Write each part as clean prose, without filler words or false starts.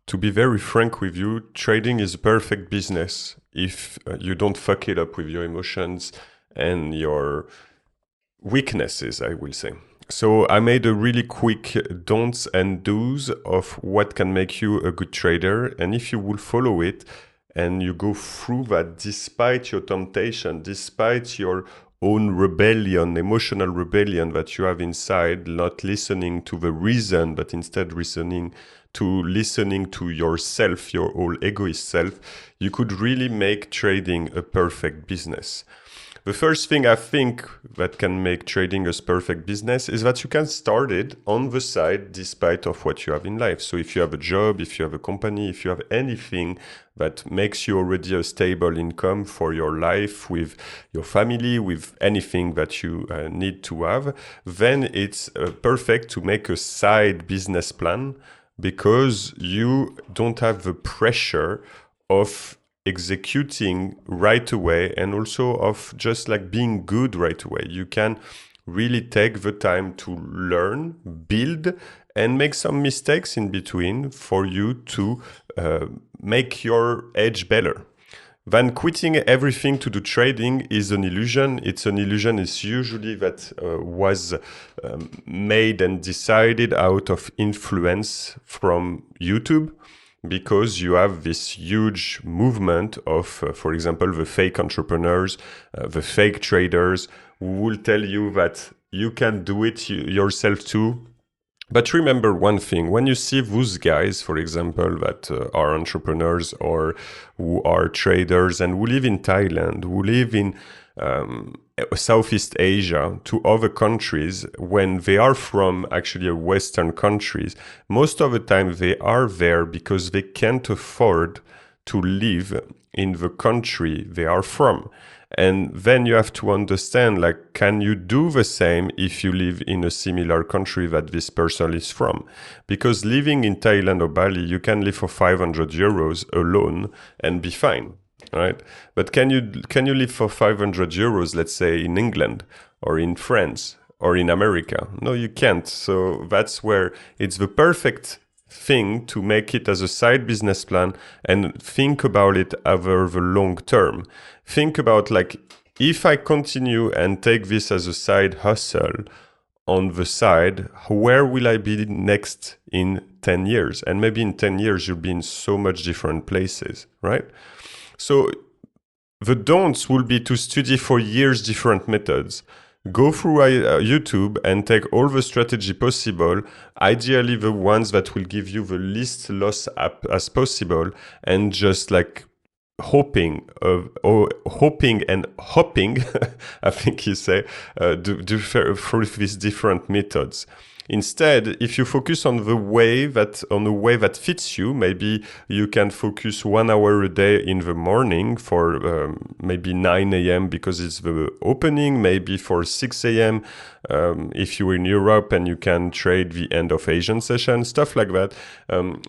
To be very frank with you, trading is a perfect business if you don't fuck it up with your emotions and your weaknesses, I will say. So I made a really quick don'ts and do's of what can make you a good trader. And if you will follow it and you go through that despite your temptation, despite your own rebellion, emotional rebellion that you have inside, not listening to the reason, but instead listening to yourself, your whole egoist self, you could really make trading a perfect business. The first thing I think that can make trading a perfect business is that you can start it on the side despite of what you have in life. So if you have a job, if you have a company, if you have anything that makes you already a stable income for your life with your family, with anything that you need to have, then it's perfect to make a side business plan because you don't have the pressure of executing right away and also of just like being good right away. You can really take the time to learn, build, and make some mistakes in between for you to make your edge better. Then quitting everything to do trading is an illusion. It's an illusion. It's usually that was made and decided out of influence from YouTube, because you have this huge movement of, for example, the fake entrepreneurs, the fake traders, who will tell you that you can do it yourself too. But remember one thing, when you see those guys, for example, that are entrepreneurs or who are traders and who live in Thailand, who live in Southeast Asia, to other countries, when they are from actually Western countries, most of the time they are there because they can't afford to live in the country they are from. And then you have to understand, like, can you do the same if you live in a similar country that this person is from? Because living in Thailand or Bali, you can live for 500 euros alone and be fine, right? But can you live for 500 euros, let's say, in England or in France or in America? No, you can't. So that's where it's the perfect thing to make it as a side business plan and think about it over the long term. Think about, like, if I continue and take this as a side hustle on the side, where will I be next in 10 years? And maybe in 10 years, you'll be in so much different places, right? So the don'ts will be to study for years different methods. Go through YouTube and take all the strategy possible, ideally the ones that will give you the least loss as possible, and just like hoping and hopping, I think you say, through these different methods. Instead, if you focus on a way that fits you, maybe you can focus 1 hour a day in the morning for maybe 9 a.m. because it's the opening, maybe for 6 a.m. If you're in Europe and you can trade the end of Asian session, stuff like that.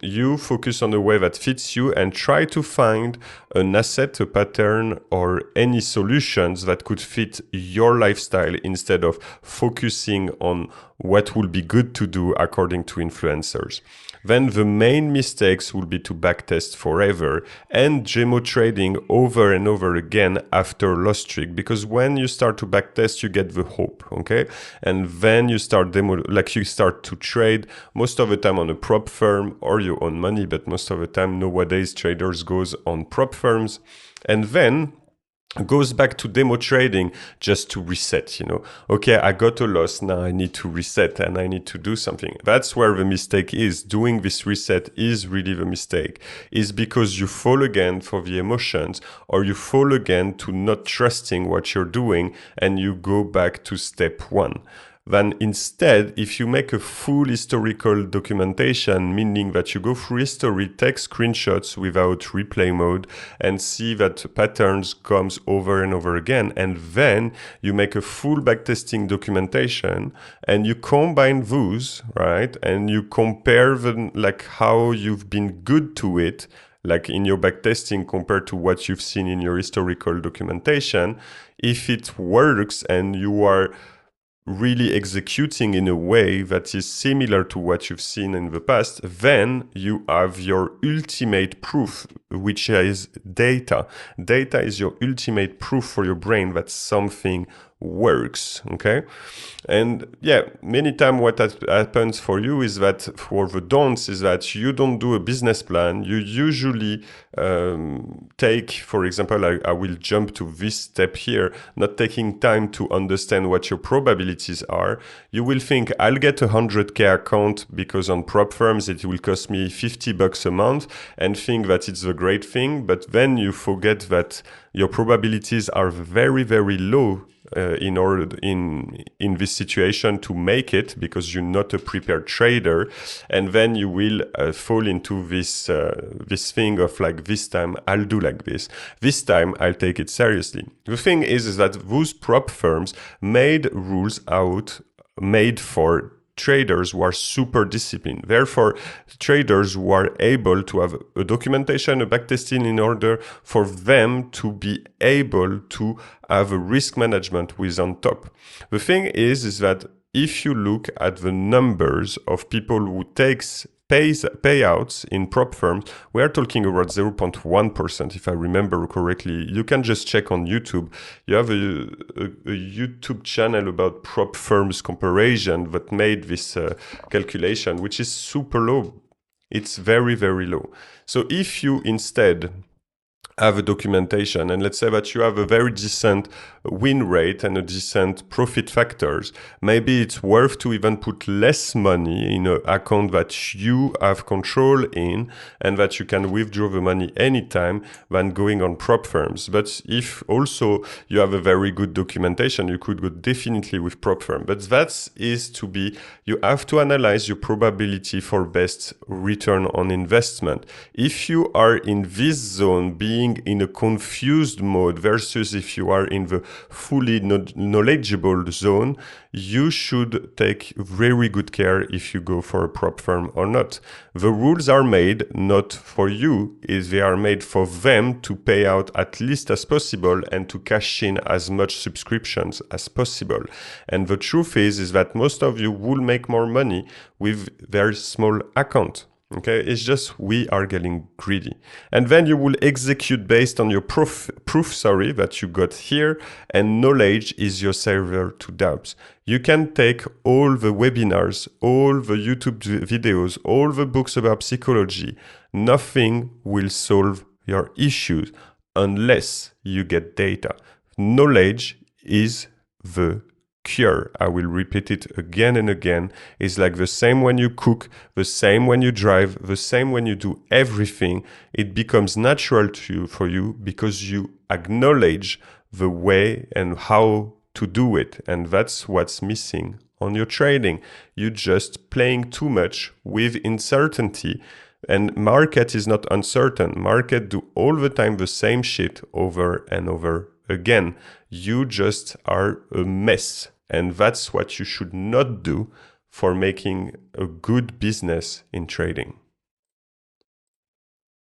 You focus on a way that fits you and try to find an asset, a pattern, or any solutions that could fit your lifestyle instead of focusing on what will be good to do according to influencers. Then the main mistakes will be to backtest forever and GMO trading over and over again after loss streak, because when you start to backtest, you get the hope, okay? And then you start to trade most of the time on a prop firm or your own money, but most of the time nowadays traders goes on prop firms and then goes back to demo trading just to reset, okay, I got a loss, now I need to reset and I need to do something. That's where the mistake is. Doing this reset is really the mistake, is because you fall again for the emotions, or you fall again to not trusting what you're doing and you go back to step one. Then instead, if you make a full historical documentation, meaning that you go through history, take screenshots without replay mode and see that patterns comes over and over again, and then you make a full backtesting documentation and you combine those, right? And you compare them, like how you've been good to it, like in your backtesting compared to what you've seen in your historical documentation. If it works and you are really executing in a way that is similar to what you've seen in the past, then you have your ultimate proof, which is data. Data is your ultimate proof for your brain that something works, okay? And yeah, many times what happens for you is that for the don'ts is that you don't do a business plan. You usually take, for example, I will jump to this step here, not taking time to understand what your probabilities are. You will think, I'll get a 100K account because on prop firms it will cost me $50 a month, and think that it's a great thing. But then you forget that your probabilities are very, very low in this situation to make it, because you're not a prepared trader, and then you will fall into this thing of like, this time I'll do like this time I'll take it seriously. The thing is that those prop firms made rules made for traders who are super disciplined. Therefore, traders who are able to have a documentation, a backtesting in order for them to be able to have a risk management with on top. The thing is that if you look at the numbers of people who payouts in prop firms, we are talking about 0.1%, if I remember correctly. You can just check on YouTube. You have a YouTube channel about prop firms comparison that made this calculation, which is super low. It's very, very low. So if you instead have a documentation, and let's say that you have a very decent win rate and a decent profit factors, maybe it's worth to even put less money in an account that you have control in and that you can withdraw the money anytime than going on prop firms. But if also you have a very good documentation, you could go definitely with prop firm. But that is to be, you have to analyze your probability for best return on investment. If you are in this zone, being in a confused mode versus if you are in the fully knowledgeable zone, you should take very good care if you go for a prop firm or not. The rules are made not for you, they are made for them to pay out at least as possible and to cash in as much subscriptions as possible. And the truth is that most of you will make more money with very small account. Okay, it's just we are getting greedy. And then you will execute based on your proof that you got here, and knowledge is your savior to doubts. You can take all the webinars, all the YouTube videos, all the books about psychology. Nothing will solve your issues unless you get data. Knowledge is the cure. I will repeat it again and again. It's like the same when you cook, the same when you drive, the same when you do everything. It becomes natural for you because you acknowledge the way and how to do it. And that's what's missing on your trading. You're just playing too much with uncertainty. And market is not uncertain. Market do all the time the same shit over and over again. You just are a mess. And that's what you should not do for making a good business in trading.